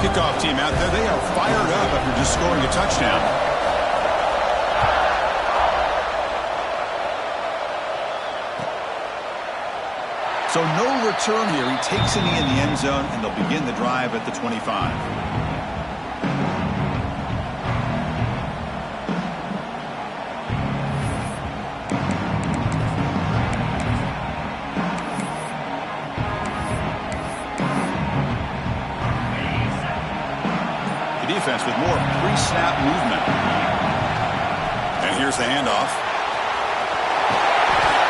Kickoff team out there, they are fired up after just scoring a touchdown. So no return here. He takes it in the end zone, and they'll begin the drive at the 25. Defense with more pre-snap movement. And here's the handoff.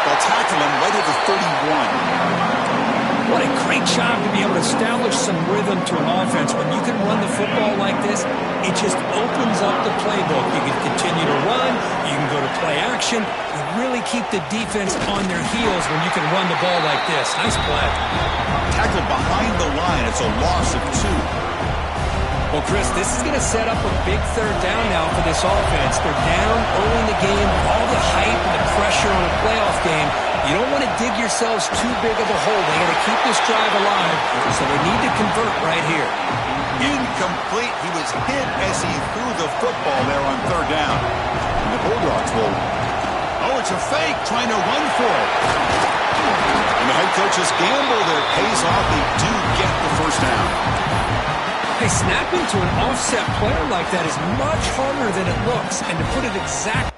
They'll tackle him right at the 31. What a great job to be able to establish some rhythm to an offense. When you can run the football like this, it just opens up the playbook. You can continue to run. You can go to play action. You really keep the defense on their heels when you can run the ball like this. Nice play. Tackled behind the line. It's a loss of 2. Well, Chris, this is going to set up a big third down now for this offense. They're down early in the game, all the hype and the pressure on a playoff game. You don't want to dig yourselves too big of a hole. They got to keep this drive alive, so they need to convert right here. Incomplete. He was hit as he threw the football there on third down. And the Bulldogs will... Oh, it's a fake, trying to run for it. And the head coach has gambled. It pays off. They do get the first down. Hey, snapping to an offset player like that is much harder than it looks. And to put it exactly...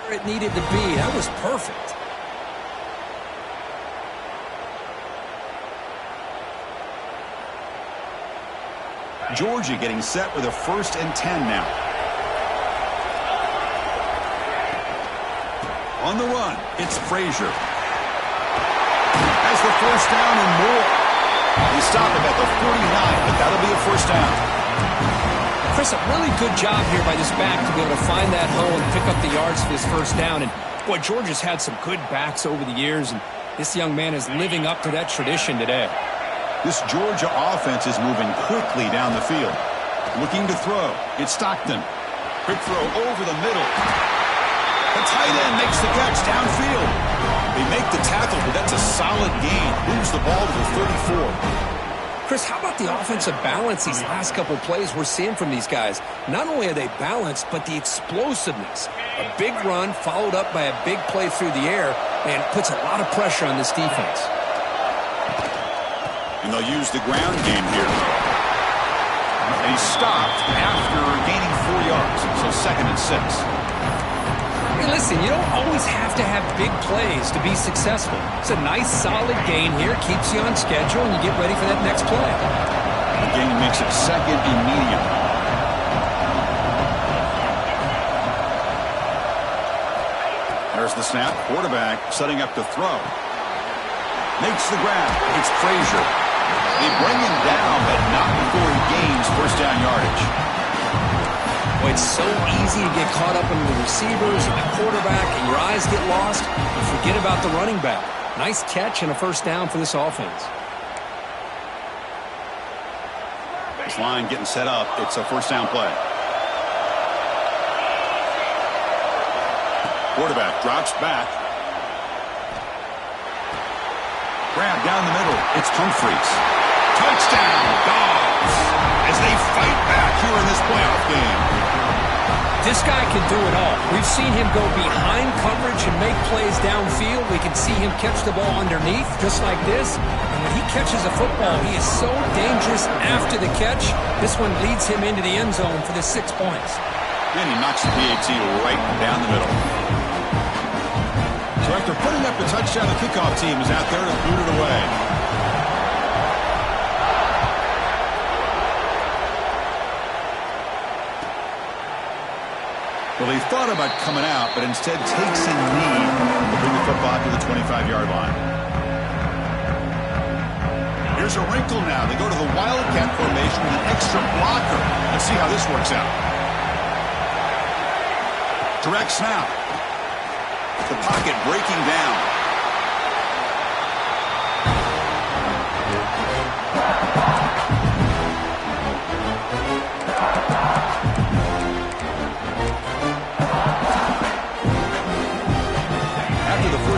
where it needed to be. That was perfect. Georgia getting set with a 1st and 10 now. On the run, it's Frazier. Has the first down and more. They stop him at the 49, but that'll be a first down. Chris, a really good job here by this back to be able to find that hole and pick up the yards for this first down. And, boy, Georgia's had some good backs over the years, and this young man is living up to that tradition today. This Georgia offense is moving quickly down the field. Looking to throw. It's Stockton. Quick throw over the middle. The tight end makes the catch downfield. They make the tackle, but that's a solid gain. Moves the ball to the 34. Chris, how about the offensive balance these last couple of plays we're seeing from these guys? Not only are they balanced, but the explosiveness. A big run followed up by a big play through the air, and puts a lot of pressure on this defense. And they'll use the ground game here. And he stopped after gaining 4 yards. So 2nd and 6. Hey, listen, you don't always have to have big plays to be successful. It's a nice, solid gain here. Keeps you on schedule, and you get ready for that next play. The gain makes it 2nd and medium. There's the snap. Quarterback setting up to throw. Makes the grab. It's Frazier. They bring him down, but not before he gains first down yardage. Well, it's so easy to get caught up in the receivers and the quarterback, and your eyes get lost. You forget about the running back. Nice catch and a first down for this offense. This line getting set up. It's a first down play. Quarterback drops back. Grab down the middle. It's Humphreys. Touchdown, Dogs, as they fight back here in this playoff game. This guy can do it all. We've seen him go behind coverage and make plays downfield. We can see him catch the ball underneath, just like this. And when he catches a football, he is so dangerous after the catch. This one leads him into the end zone for the 6 points. And he knocks the PAT right down the middle. So after putting up the touchdown, the kickoff team is out there to boot it away. Well, they thought about coming out, but instead takes a knee to bring the football to the 25-yard line. Here's a wrinkle now. They go to the Wildcat formation with an extra blocker. Let's see how this works out. Direct snap. The pocket breaking down.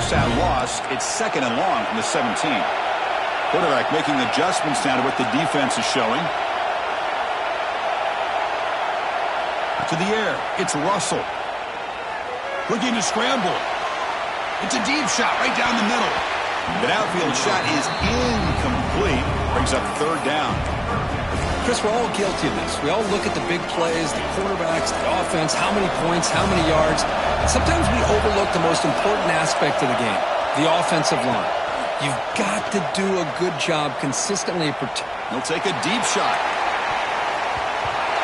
first down loss. It's 2nd and long from the 17. Quarterback making adjustments now to what the defense is showing. To the air. It's Russell. Looking to scramble. It's a deep shot right down the middle. The outfield shot is incomplete. Brings up 3rd down. Chris, we're all guilty of this. We all look at the big plays, the quarterbacks, the offense, how many points, how many yards. And sometimes we overlook the most important aspect of the game, the offensive line. You've got to do a good job consistently protecting. He'll take a deep shot.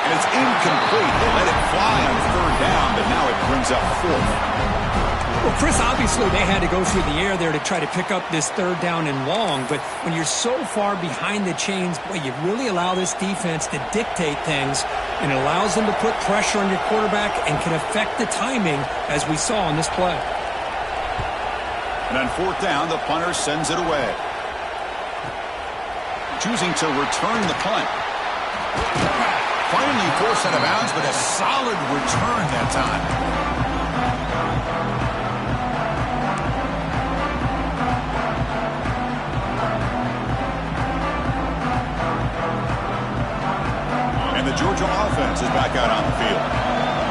And it's incomplete. They let it fly on 3rd down, but now it brings up 4th. Well, Chris, obviously they had to go through the air there to try to pick up this 3rd down and long, but when you're so far behind the chains, boy, you really allow this defense to dictate things, and it allows them to put pressure on your quarterback and can affect the timing, as we saw on this play. And on 4th down, the punter sends it away. Choosing to return the punt. Finally forced out of bounds, but a solid return that time. The Georgia offense is back out on the field.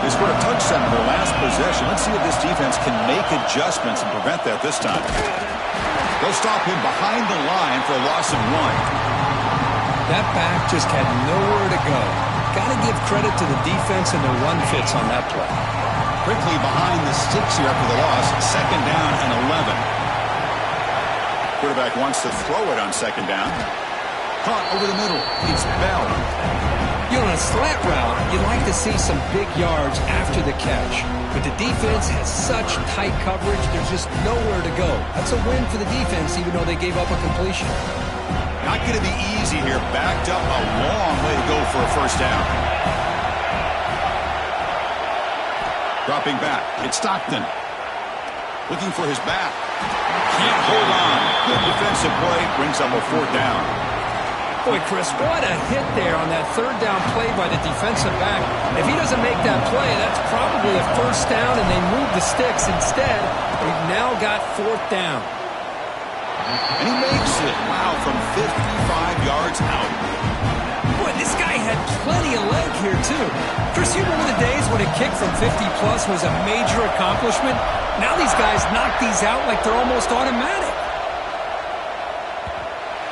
They scored a touchdown in their last possession. Let's see if this defense can make adjustments and prevent that this time. They'll stop him behind the line for a loss of 1. That back just had nowhere to go. Got to give credit to the defense and the run fits on that play. Quickly behind the sticks here after the loss. 2nd down and 11. Quarterback wants to throw it on 2nd down. Caught over the middle. It's Bell. You know, on a slant route, you'd like to see some big yards after the catch. But the defense has such tight coverage, there's just nowhere to go. That's a win for the defense, even though they gave up a completion. Not going to be easy here. Backed up a long way to go for a 1st down. Dropping back. It's Stockton. Looking for his back. Can't hold on. Good defensive play. Brings up a 4th down. Boy, Chris, what a hit there on that 3rd down play by the defensive back. If he doesn't make that play, that's probably a 1st down, and they move the sticks instead. We've now got 4th down. And he makes it. Wow, from 55 yards out. Boy, this guy had plenty of leg here, too. Chris, you remember the days when a kick from 50-plus was a major accomplishment? Now these guys knock these out like they're almost automatic.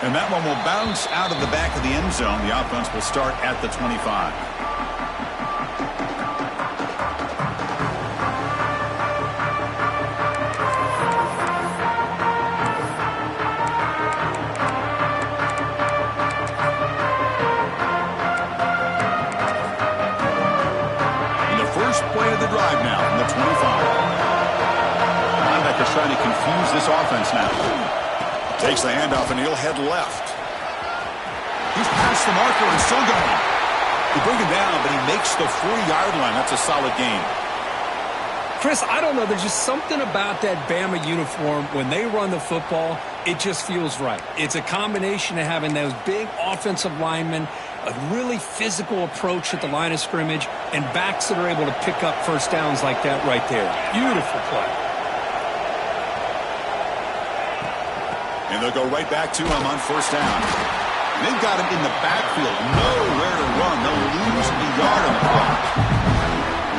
And that one will bounce out of the back of the end zone. The offense will start at the 25. And the first play of the drive now from the 25. Linebacker's trying to confuse this offense now. Takes the handoff, and he'll head left. He's past the marker and still going. They bring him down, but he makes the 40-yard line. That's a solid gain. Chris, I don't know. There's just something about that Bama uniform. When they run the football, it just feels right. It's a combination of having those big offensive linemen, a really physical approach at the line of scrimmage, and backs that are able to pick up 1st downs like that right there. Beautiful play. And they'll go right back to him on 1st down. And they've got him in the backfield. Nowhere to run. They'll lose a yard on the clock.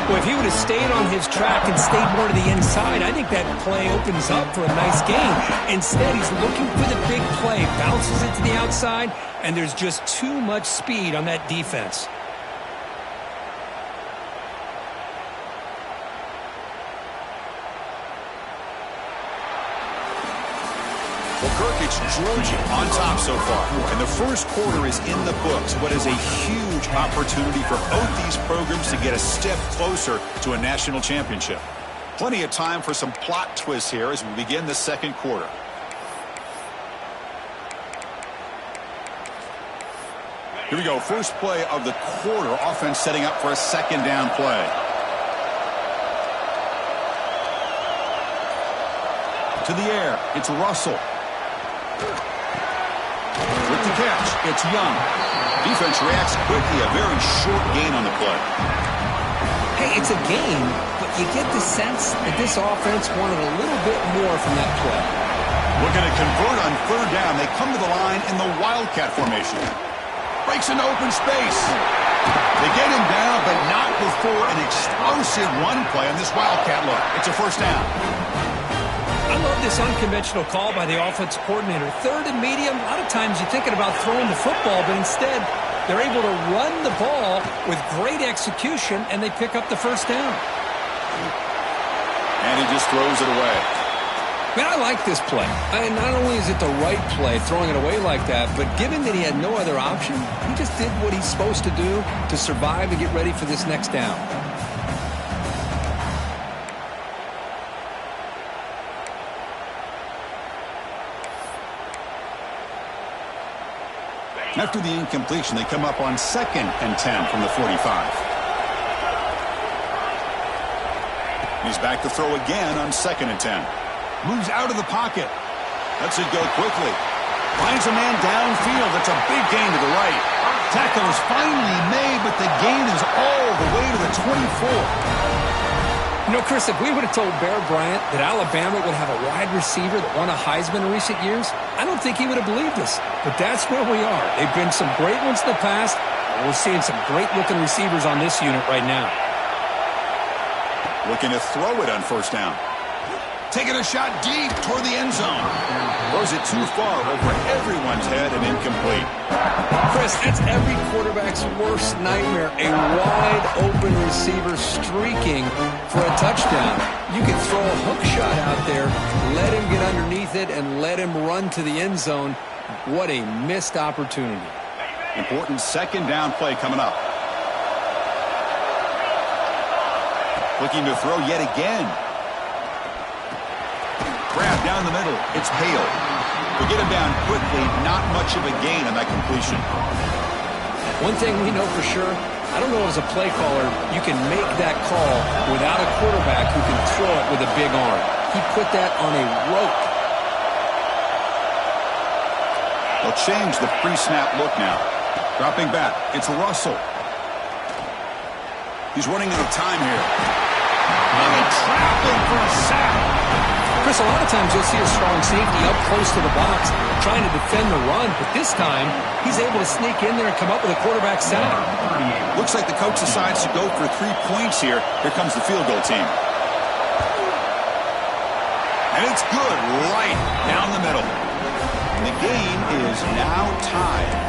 Well, if he would have stayed on his track and stayed more to the inside, I think that play opens up for a nice gain. Instead, he's looking for the big play. Bounces it to the outside, and there's just too much speed on that defense. Well, Kirk, it's Georgia on top so far. And the first quarter is in the books. What is a huge opportunity for both these programs to get a step closer to a national championship. Plenty of time for some plot twists here as we begin the 2nd quarter. Here we go. First play of the quarter. Offense setting up for a 2nd down play. To the air. It's Russell. With the catch, it's Young. Defense reacts quickly. A very short gain on the play. Hey, it's a gain, but you get the sense that this offense wanted a little bit more from that play. Looking to convert on third down. They come to the line in the Wildcat formation. Breaks into open space. They get him down, but not before an explosive run play on this Wildcat look. It's a first down. I love this unconventional call by the offensive coordinator. Third and medium, a lot of times you're thinking about throwing the football, but instead they're able to run the ball with great execution, and they pick up the first down. And he just throws it away. Man, I like this play. Not only is it the right play, throwing it away like that, but given that he had no other option, he just did what he's supposed to do to survive and get ready for this next down. After the incompletion, they come up on 2nd and 10 from the 45. He's back to throw again on 2nd and 10. Moves out of the pocket. Lets it go quickly. Finds a man downfield. That's a big gain to the right. Tackle is finally made, but the gain is all the way to the 24. You know, Chris, if we would have told Bear Bryant that Alabama would have a wide receiver that won a Heisman in recent years, I don't think he would have believed us. But that's where we are. They've been some great ones in the past, and we're seeing some great-looking receivers on this unit right now. Looking to throw it on first down. Taking a shot deep toward the end zone. Throws it too far over everyone's head and incomplete. Chris, that's every quarterback's worst nightmare. A wide-open receiver streaking for a touchdown. You can throw a hook shot out there, let him get underneath it, and let him run to the end zone. What a missed opportunity. Important second down play coming up. Looking to throw yet again. Grab down the middle. It's Hale. They get him down quickly. Not much of a gain on that completion. One thing we know for sure, I don't know as a play caller, you can make that call without a quarterback who can throw it with a big arm. He put that on a rope. They'll change the pre-snap look now. Dropping back. It's Russell. He's running out of time here. And they trap him for a sack. Chris, a lot of times you'll see a strong safety up close to the box trying to defend the run, but this time he's able to sneak in there and come up with a quarterback sack. Looks like the coach decides to go for 3 points here. Here comes the field goal team. And it's good right down the middle. And the game is now tied.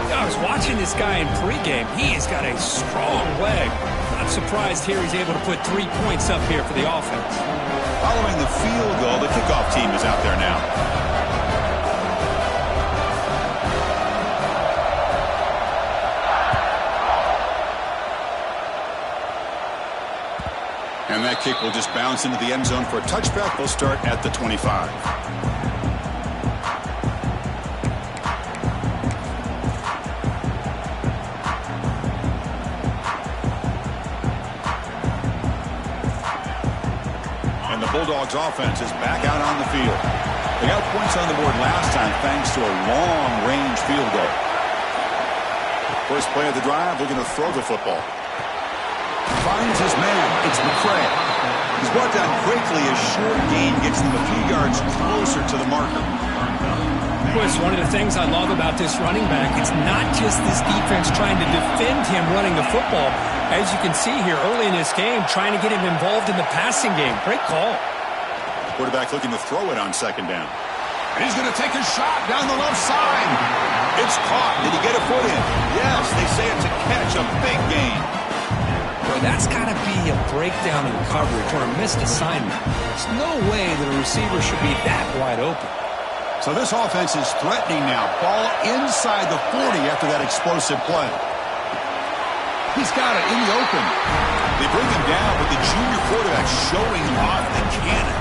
I was watching this guy in pregame. He has got a strong leg. Not surprised here he's able to put 3 points up here for the offense. Following the field goal, the kickoff team is out there now. And that kick will just bounce into the end zone for a touchback. They'll start at the 25. Bulldogs offense is back out on the field. They got points on the board last time thanks to a long-range field goal. First play of the drive, looking to throw the football. Finds his man. It's McCray. He's brought down quickly as short gain gets them a few yards closer to the marker. Chris, one of the things I love about this running back, it's not just this defense trying to defend him running the football. As you can see here early in this game, trying to get him involved in the passing game. Great call. Quarterback looking to throw it on second down. And he's going to take a shot down the left side. It's caught. Did he get a foot in? Yes, they say it's a catch, a big gain. Boy, that's got to be a breakdown in coverage or a missed assignment. There's no way that a receiver should be that wide open. So this offense is threatening now. Ball inside the 40 after that explosive play. He's got it in the open. They bring him down, but the junior quarterback showing off the cannon.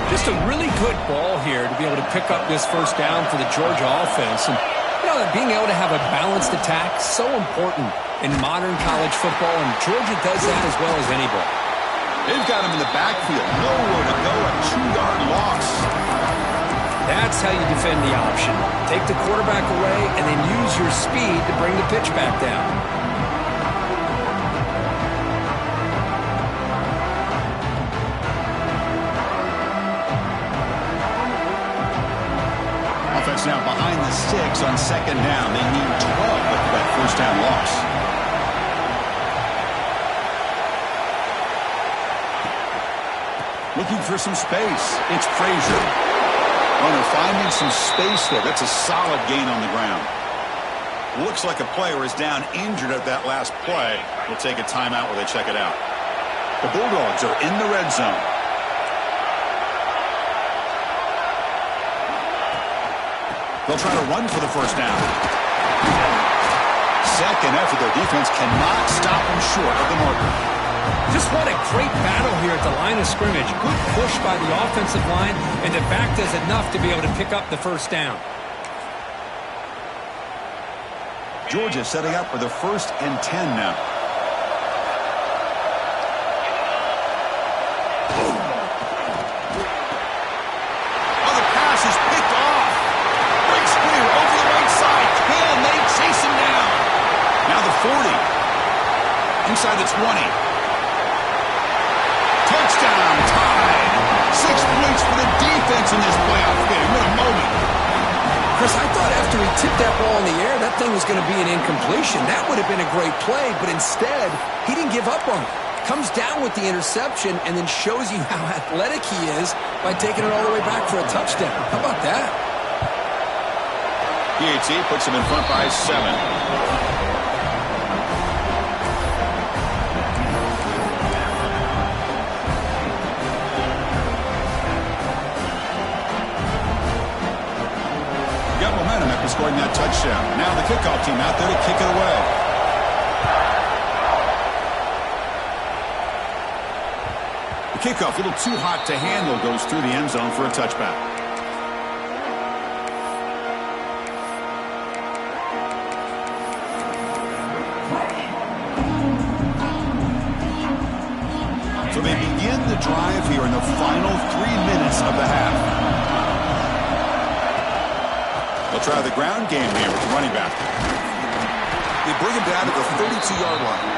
Just a really good ball here to be able to pick up this first down for the Georgia offense. And, you know, being able to have a balanced attack, so important in modern college football, and Georgia does that as well as anybody. They've got him in the backfield. Nowhere to go, a 2-yard loss. That's how you defend the option. Take the quarterback away and then use your speed to bring the pitch back down. now behind the 6 on second down. They need 12 with that first down loss. Looking for some space. It's Frazier. Runner finding some space there. That's a solid gain on the ground. Looks like a player is down injured at that last play. We'll take a timeout while they check it out. The Bulldogs are in the red zone. They'll try to run for the first down. Second effort, their defense cannot stop them short of the marker. Just what a great battle here at the line of scrimmage. Good push by the offensive line, and the back does enough to be able to pick up the first down. Georgia setting up for the 1st and 10 now. Oh, the pass is picked off. Breaks clear over the right side. Can they chase him down? Now the 40. Inside the 20. Touchdown, tied. 6 points for the defense in this playoff game. What a moment. Chris, I thought after he tipped that ball in the air, that thing was going to be an incompletion. That would have been a great play, but instead, he didn't give up on it. Comes down with the interception and then shows you how athletic he is by taking it all the way back for a touchdown. How about that? PAT puts him in front by 7. Scoring that touchdown. Now the kickoff team out there to kick it away. The kickoff, a little too hot to handle, goes through the end zone for a touchback. So they begin the drive here in the final 3 minutes of the half. They'll try the ground game here with the running back. They bring him down to the 32-yard line.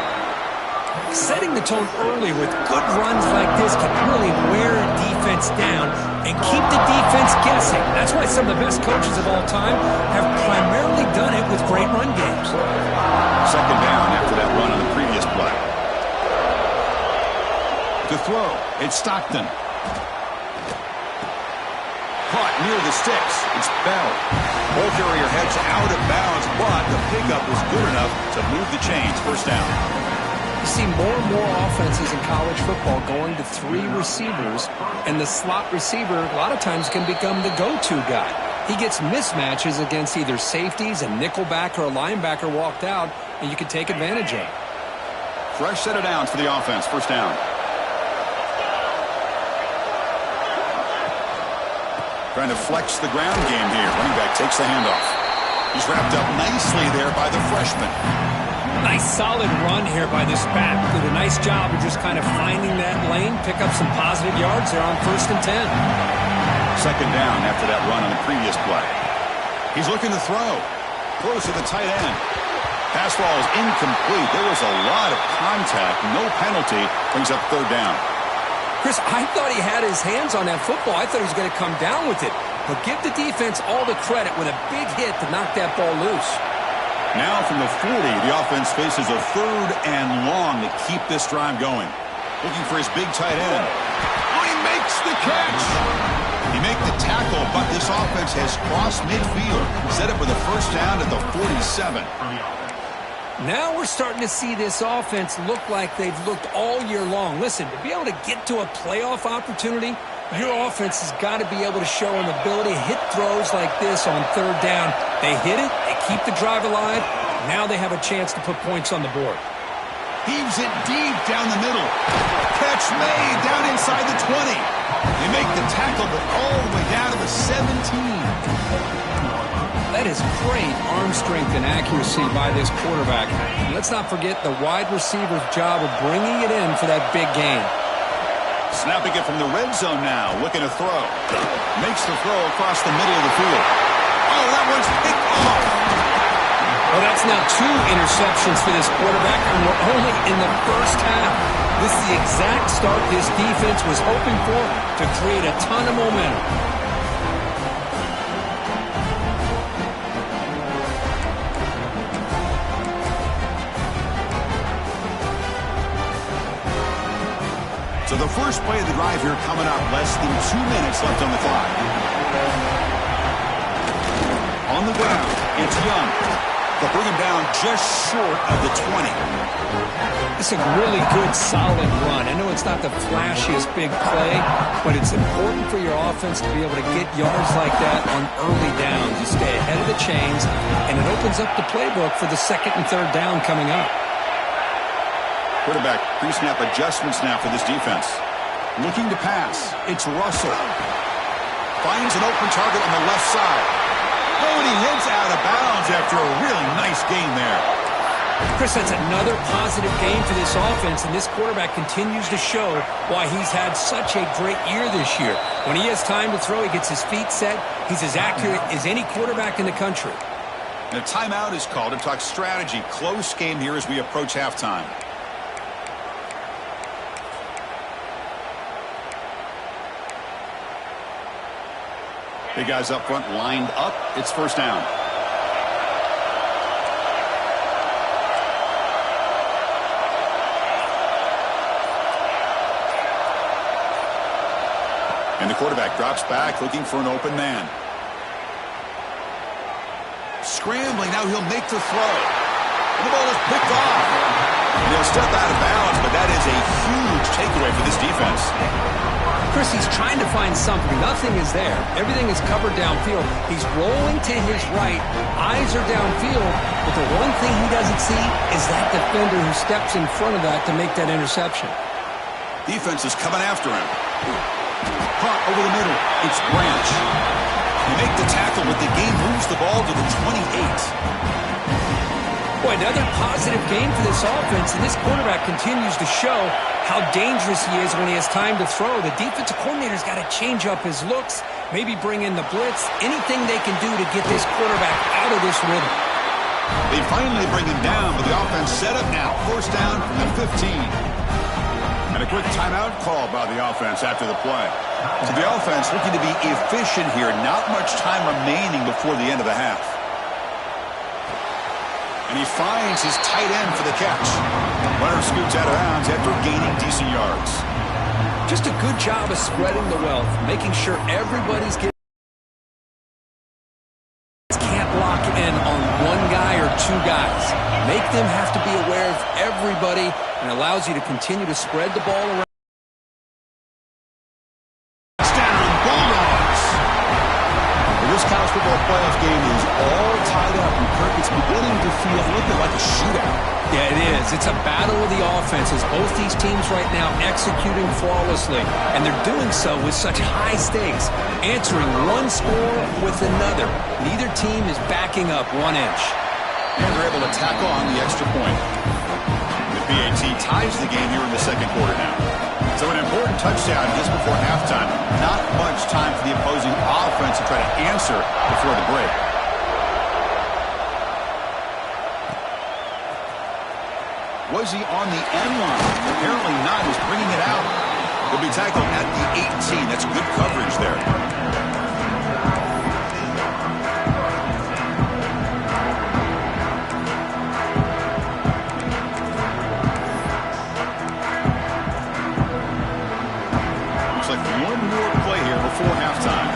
Setting the tone early with good runs like this can really wear a defense down and keep the defense guessing. That's why some of the best coaches of all time have primarily done it with great run games. Second down after that run on the previous play. To throw, it's Stockton. Caught near the sticks. It's Bell. Ball carrier heads out of bounds, but the pickup was good enough to move the chains. First down. You see more and more offenses in college football going to 3 receivers, and the slot receiver a lot of times can become the go-to guy. He gets mismatches against either safeties, a nickelback, or a linebacker walked out, and you can take advantage of it. Fresh set of downs for the offense. First down. Trying to flex the ground game here. Running back takes the handoff. He's wrapped up nicely there by the freshman. Nice solid run here by this back. Did a nice job of just kind of finding that lane, pick up some positive yards there on 1st and 10. Second down after that run on the previous play. He's looking to throw. Close to the tight end. Pass ball is incomplete. There was a lot of contact. No penalty. Brings up 3rd down. Chris, I thought he had his hands on that football. I thought he was going to come down with it. But give the defense all the credit with a big hit to knock that ball loose. Now from the 40, the offense faces a 3rd and long to keep this drive going. Looking for his big tight end. Oh, he makes the catch. He made the tackle, but this offense has crossed midfield. Set up with a first down at the 47. Now we're starting to see this offense look like they've looked all year long. Listen, to be able to get to a playoff opportunity, your offense has got to be able to show an ability to hit throws like this on 3rd down. They hit it, they keep the drive alive. Now they have a chance to put points on the board. Heaves it deep down the middle. Catch made down inside the 20. They make the tackle, but all the way down to the 17. That is great arm strength and accuracy by this quarterback. Let's not forget the wide receiver's job of bringing it in for that big gain. Snapping it from the red zone now, looking to throw. Makes the throw across the middle of the field. Oh, that one's picked off. Well, that's now 2 interceptions for this quarterback, and we're only in the first half. This is the exact start this defense was hoping for to create a ton of momentum. So the first play of the drive here coming up, less than 2 minutes left on the clock. On the ground, it's Young. They'll bring him down just short of the 20. It's a really good, solid run. I know it's not the flashiest big play, but it's important for your offense to be able to get yards like that on early downs. You stay ahead of the chains, and it opens up the playbook for the second and third down coming up. Quarterback pre-snap adjustments now for this defense. Looking to pass. It's Russell. Finds an open target on the left side. Oh, and he heads out of bounds after a really nice gain there. Chris, that's another positive game for this offense, and this quarterback continues to show why he's had such a great year this year. When he has time to throw, he gets his feet set. He's as accurate as any quarterback in the country. And a timeout is called to talk strategy. Close game here as we approach halftime. The guys up front lined up. It's first down. And the quarterback drops back looking for an open man. Scrambling. Now he'll make the throw. And the ball is picked off. And he'll step out of bounds, but that is a huge takeaway for this defense. Chris, he's trying to find something. Nothing is there. Everything is covered downfield. He's rolling to his right. Eyes are downfield. But the one thing he doesn't see is that defender who steps in front of that to make that interception. Defense is coming after him. Caught over the middle. It's Branch. They make the tackle, but the game moves the ball to the 28. Boy, another positive game for this offense, and this quarterback continues to show how dangerous he is when he has time to throw. The defensive coordinator's got to change up his looks, maybe bring in the blitz, anything they can do to get this quarterback out of this rhythm. They finally bring him down, but the offense set up now. First down at 15. And a quick timeout call by the offense after the play. So the offense looking to be efficient here. Not much time remaining before the end of the half. And he finds his tight end for the catch. Runner scoots out of bounds after gaining decent yards. Just a good job of spreading the wealth, making sure everybody's getting. Can't lock in on one guy or two guys. Make them have to be aware of everybody, and allows you to continue to spread the ball around. This college football playoff game is all tied up, and Kirk, it's beginning to feel a little bit like a shootout. Yeah, it is. It's a battle of the offenses. Both these teams right now executing flawlessly, and they're doing so with such high stakes, answering one score with another. Neither team is backing up 1 inch. And they're able to tackle on the extra point. The BAT ties the game here in the second quarter now. So an important touchdown just before halftime. Not much time for the opposing offense to try to answer before the break. Was he on the end line? Apparently not. He's bringing it out. He'll be tackled at the 18. That's good coverage there. Before halftime.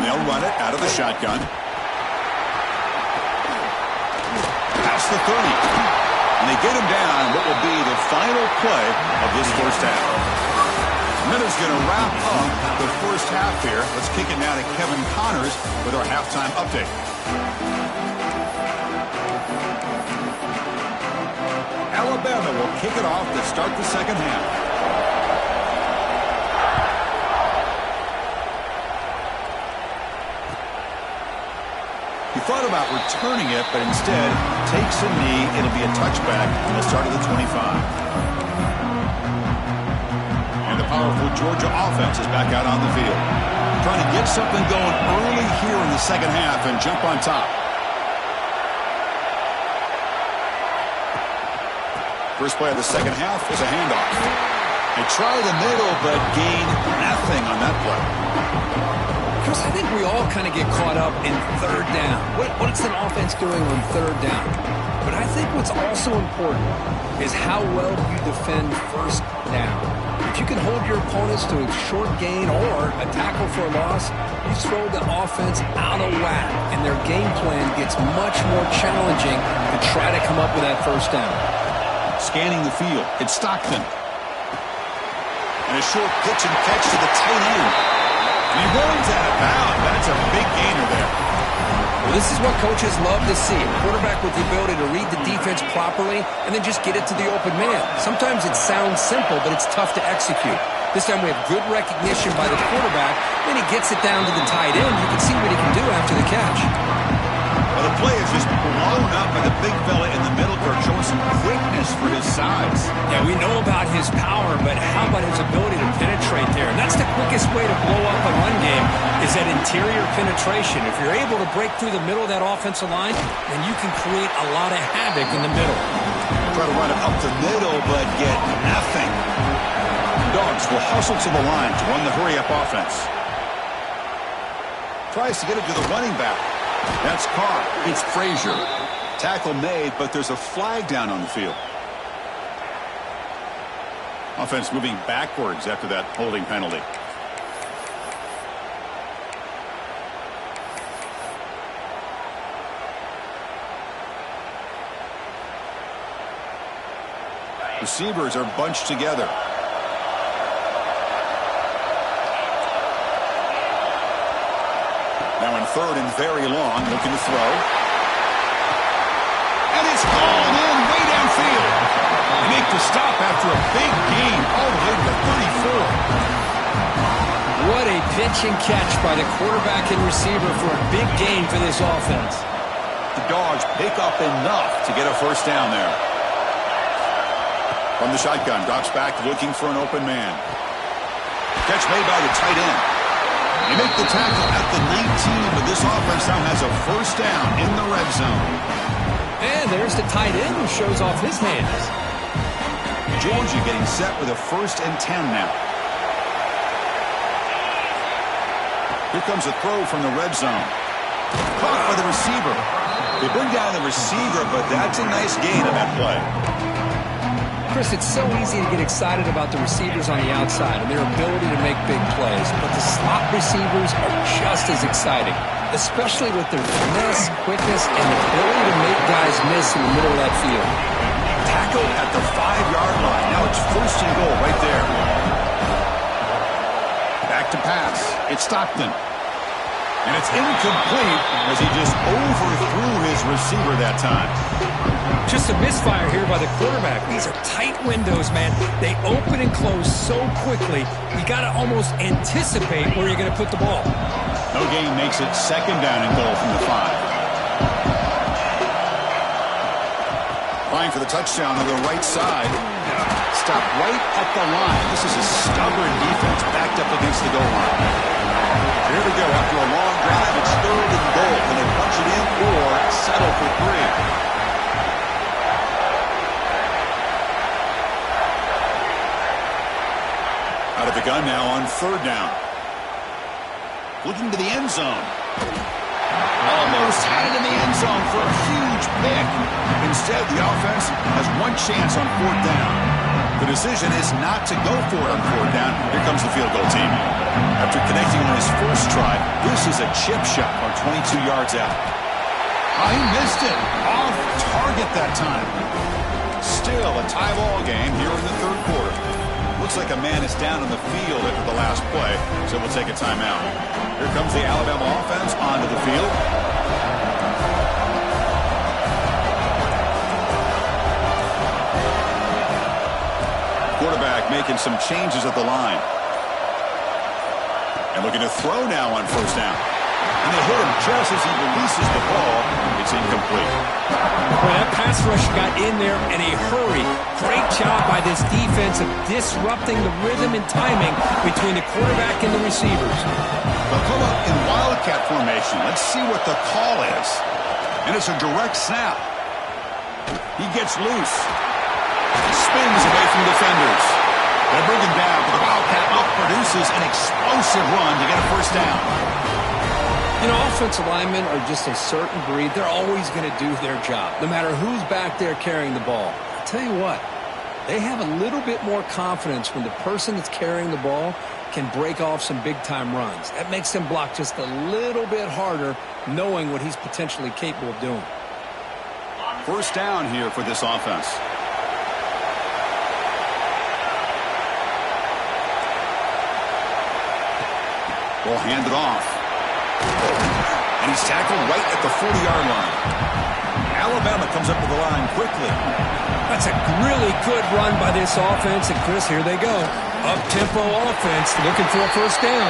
They'll run it out of the shotgun. Past the 30. And they get him down what will be the final play of this first half. Minutes going to wrap up the first half here. Let's kick it now to Kevin Connors with our halftime update. Alabama will kick it off to start the second half. He thought about returning it, but instead takes a knee. It'll be a touchback on the start of the 25. And the powerful Georgia offense is back out on the field. Trying to get something going early here in the second half and jump on top. First play of the second half is a handoff. They try the middle, but gain nothing on that play. Chris, I think we all kind of get caught up in third down. What's an offense doing on third down? But I think what's also important is how well you defend first down. If you can hold your opponents to a short gain or a tackle for a loss, you throw the offense out of whack, and their game plan gets much more challenging to try to come up with that first down. Scanning the field, it's Stockton. And a short pitch and catch to the tight end. And he runs out of bounds. That's a big gainer there. Well, this is what coaches love to see. A quarterback with the ability to read the defense properly and then just get it to the open man. Sometimes it sounds simple, but it's tough to execute. This time we have good recognition by the quarterback. Then he gets it down to the tight end. You can see what he can do after the catch. Well, the play is just blown up by the big fella in the middle, Kirk, showing some quickness for his size. Yeah, we know about his power, but how about his ability to penetrate there? And that's the quickest way to blow up a run game is that interior penetration. If you're able to break through the middle of that offensive line, then you can create a lot of havoc in the middle. Try to run it up the middle, but get nothing. Dogs will hustle to the line to run the hurry-up offense. Tries to get it to the running back. That's caught. It's Frazier. Tackle made, but there's a flag down on the field. Offense moving backwards after that holding penalty. Receivers are bunched together. Now in third and very long, looking to throw. And it's hauled in way downfield. They make the stop after a big gain all the way to the 34. What a pitch and catch by the quarterback and receiver for a big gain for this offense. The Dogs pick up enough to get a first down there. From the shotgun, drops back looking for an open man. Catch made by the tight end. They make the tackle at the 19, but this offense now has a first down in the red zone. And there's the tight end who shows off his hands. Georgia getting set with a 1st and 10 now. Here comes a throw from the red zone. Caught by the receiver. They bring down the receiver, but that's a nice gain on that play. Chris, it's so easy to get excited about the receivers on the outside and their ability to make big plays, but the slot receivers are just as exciting, especially with their finesse, quickness, and the ability to make guys miss in the middle of that field. Tackled at the 5-yard line. Now it's 1st and goal right there. Back to pass. It's Stockton. And it's incomplete as he just overthrew his receiver that time. Just a misfire here by the quarterback. These are tight windows, man. They open and close so quickly, you got to almost anticipate where you're going to put the ball. No gain makes it 2nd down and goal from the 5. Trying for the touchdown on the right side. Stopped right at the line. This is a stubborn defense backed up against the goal line. Here we go. After a long drive, it's 3rd and goal. Can they punch it in or settle for 3? Out of the gun now on 3rd down. Looking to the end zone. Almost had it in the end zone for a huge pick. Instead, the offense has one chance on 4th down. The decision is not to go for it on 4th down. Here comes the field goal team. After connecting on his first try, this is a chip shot from 22 yards out. Oh, he missed it. Off target that time. Still a tie ball game here in the 3rd quarter. Looks like a man is down on the field after the last play, so we'll take a timeout. Here comes the Alabama offense onto the field. Quarterback making some changes at the line. And looking to throw now on 1st down. And they hit him just as he releases the ball. It's incomplete. Well, that pass rush got in there in a hurry. Great job by this defense of disrupting the rhythm and timing between the quarterback and the receivers. They'll come up in wildcat formation. Let's see what the call is. And it's a direct snap. He gets loose. Spins away from defenders. They'll bring him down, but the Wildcat look produces an explosive run to get a first down. You know, offensive linemen are just a certain breed. They're always going to do their job, no matter who's back there carrying the ball. I'll tell you what, they have a little bit more confidence when the person that's carrying the ball can break off some big-time runs. That makes them block just a little bit harder, knowing what he's potentially capable of doing. First down here for this offense. Will hand it off. And he's tackled right at the 40-yard line. Alabama comes up to the line quickly. That's a really good run by this offense. And, Chris, here they go. Up-tempo offense looking for a first down.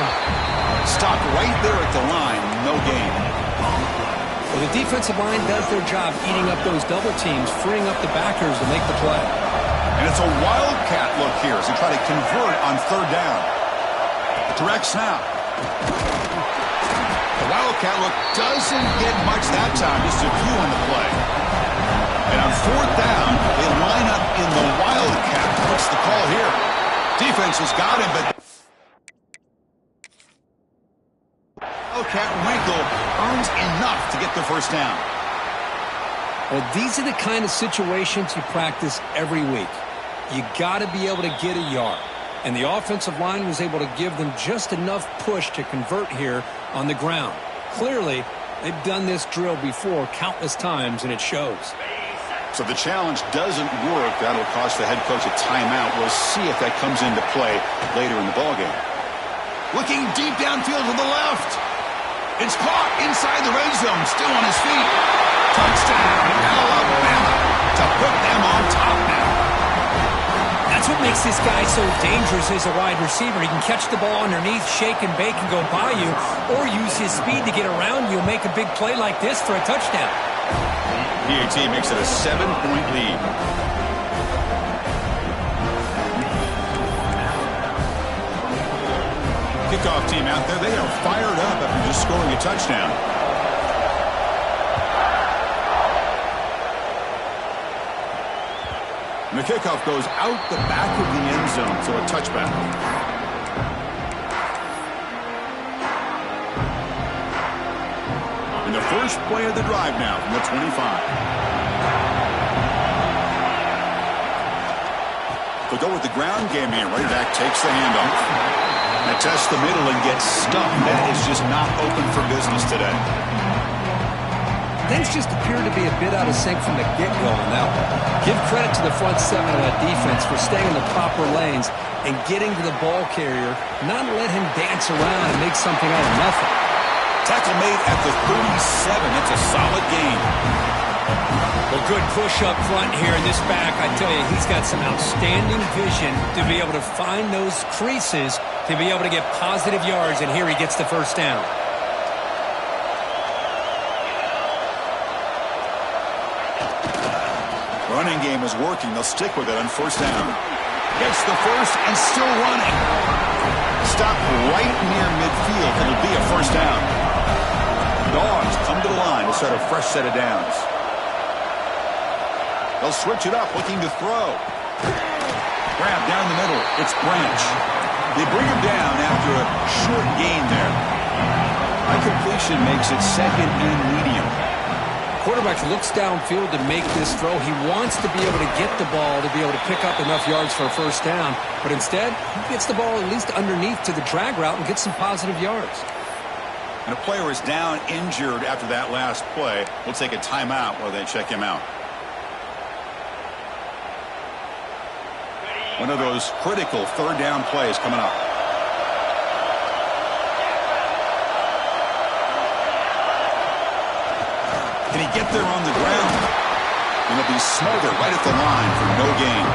Stopped right there at the line. No gain. Well, the defensive line does their job eating up those double teams, freeing up the backers to make the play. And it's a wildcat look here as they try to convert on third down. Direct snap. The wildcat look doesn't get much that time, just a few on the play. And on fourth down, they line up in the wildcat. What's the call here? Defense has got him, but wildcat wrinkle earns enough to get the first down. Well, these are the kind of situations you practice every week. You got to be able to get a yard. And the offensive line was able to give them just enough push to convert here on the ground. Clearly, they've done this drill before countless times, and it shows. So the challenge doesn't work. That'll cost the head coach a timeout. We'll see if that comes into play later in the ballgame. Looking deep downfield to the left. It's caught inside the red zone, still on his feet. Touchdown, Alabama, to put them on top now. That's what makes this guy so dangerous as a wide receiver. He can catch the ball underneath, shake and bake and go by you, or use his speed to get around you and make a big play like this for a touchdown. PAT makes it a 7-point lead. Kickoff team out there, they are fired up after just scoring a touchdown. And the kickoff goes out the back of the end zone, so a touchback. And the first play of the drive now from the 25. They'll go with the ground game here. Running back takes the handoff. And tests the middle and gets stuffed. That is just not open for business today. Things just appear to be a bit out of sync from the get-go on that one. Give credit to the front seven of that defense for staying in the proper lanes and getting to the ball carrier, not let him dance around and make something out of nothing. Tackle made at the 37. That's a solid gain. Well, good push up front here in this back. I tell you, he's got some outstanding vision to be able to find those creases, to be able to get positive yards, and here he gets the first down. Running game is working. They'll stick with it on first down. Gets the first and still running. Stop right near midfield. It'll be a first down. Dogs come to the line to start a fresh set of downs. They'll switch it up, looking to throw. Grab down the middle. It's Branch. They bring him down after a short gain there. High completion makes it second and medium. Quarterback looks downfield to make this throw. He wants to be able to get the ball to be able to pick up enough yards for a first down. But instead, he gets the ball at least underneath to the drag route and gets some positive yards. And a player is down injured after that last play. We'll take a timeout while they check him out. One of those critical third down plays coming up. Can he get there on the ground? And he'll be smothered right at the line for no gain.